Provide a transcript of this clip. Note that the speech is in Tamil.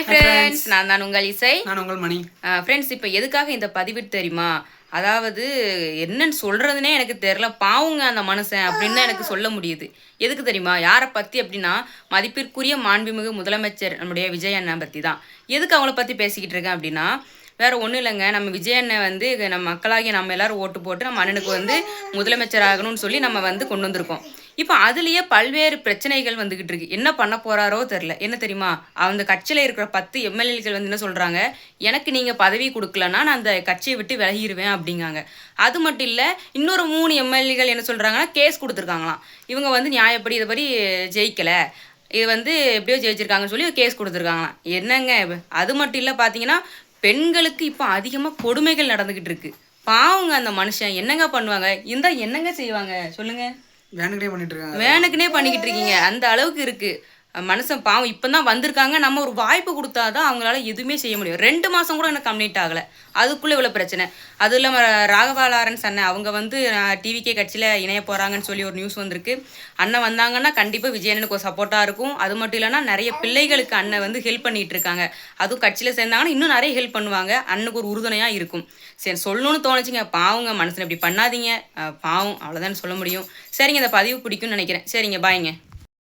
ஃப்ரெண்ட்ஸ், நான் தான் உங்கள் இசை. நான் உங்கள் மணி. ஃப்ரெண்ட்ஸ், இப்போ எதுக்காக இந்த பதிவு தெரியுமா? அதாவது என்னன்னு சொல்றதுனே எனக்கு தெரியல. பாவங்க அந்த மனுஷன் அப்படின்னு தான் எனக்கு சொல்ல முடியுது. எதுக்கு தெரியுமா? யாரை பற்றி அப்படின்னா, மதிப்பிற்குரிய மாண்புமிகு முதலமைச்சர் நம்முடைய விஜய் அண்ணன் பற்றி தான். எதுக்கு அவங்கள பற்றி பேசிக்கிட்டு இருக்கேன் அப்படின்னா, வேற ஒன்றும் இல்லைங்க. நம்ம விஜய் அண்ணன் வந்து நம்ம மக்களாகிய நம்ம எல்லாரும் ஓட்டு போட்டு நம்ம அண்ணனுக்கு வந்து முதலமைச்சர் ஆகணும்னு சொல்லி நம்ம வந்து கொண்டு வந்திருக்கோம். இப்போ அதுலேயே பல்வேறு பிரச்சனைகள் வந்துகிட்டு இருக்கு. என்ன பண்ண போறாரோ தெரில. என்ன தெரியுமா? அந்த கட்சியில் இருக்கிற 10 எம்எல்ஏக்கள் வந்து என்ன சொல்றாங்க, எனக்கு நீங்க பதவி கொடுக்கலன்னா நான் அந்த கட்சியை விட்டு விலகிடுவேன் அப்படிங்காங்க. அது மட்டும் இல்லை, இன்னொரு 3 எம்எல்ஏக்கள் என்ன சொல்றாங்கன்னா, கேஸ் கொடுத்துருக்காங்களாம். இவங்க வந்து நியாயப்படி இதுபடி ஜெயிக்கல, இது வந்து எப்படியோ ஜெயிச்சிருக்காங்கன்னு சொல்லி கேஸ் கொடுத்துருக்காங்களாம். என்னங்க அது மட்டும் இல்லை, பார்த்தீங்கன்னா பெண்களுக்கு இப்போ அதிகமாக கொடுமைகள் நடந்துக்கிட்டு இருக்கு. பாவங்க அந்த மனுஷன் என்னங்க பண்ணுவாங்க? இந்த என்னங்க செய்வாங்க சொல்லுங்க? வேணுக்குனே பண்ணிக்கிட்டு இருக்கீங்க. அந்த அளவுக்கு இருக்கு. மனுஷன் பாவம் இப்போ தான் வந்திருக்காங்க. நம்ம ஒரு வாய்ப்பு கொடுத்தா தான் அவங்களால எதுவுமே செய்ய முடியும். 2 மாதம் கூட எனக்கு கம்ப்ளீட் ஆகலை, அதுக்குள்ளே இவ்வளோ பிரச்சனை. அதுவும் இல்லாமல் ராகவா லாரன்ஸ் அண்ணன் அவங்க வந்து டிவிகே கட்சியில் இணைய போகிறாங்கன்னு சொல்லி ஒரு நியூஸ் வந்திருக்கு. அண்ணன் வந்தாங்கன்னா கண்டிப்பாக விஜயனுக்கு ஒரு சப்போர்ட்டாக இருக்கும். அது மட்டும் இல்லைன்னா நிறைய பிள்ளைகளுக்கு அண்ணன் வந்து ஹெல்ப் பண்ணிகிட்டு இருக்காங்க. அதுவும் கட்சியில் சேர்ந்தாங்கன்னா இன்னும் நிறைய ஹெல்ப் பண்ணுவாங்க. அண்ணனுக்கு ஒரு உறுதுணையாக இருக்கும். சரி, சொல்லணும்னு தோணுச்சுங்க. பாவங்க மனுஷன் இப்படி பண்ணாதீங்க. பாவம், அவ்வளோதான் சொல்ல முடியும். சரிங்க, இந்த பதிவு பிடிக்கும்னு நினைக்கிறேன். சரிங்க, பாய்ங்க.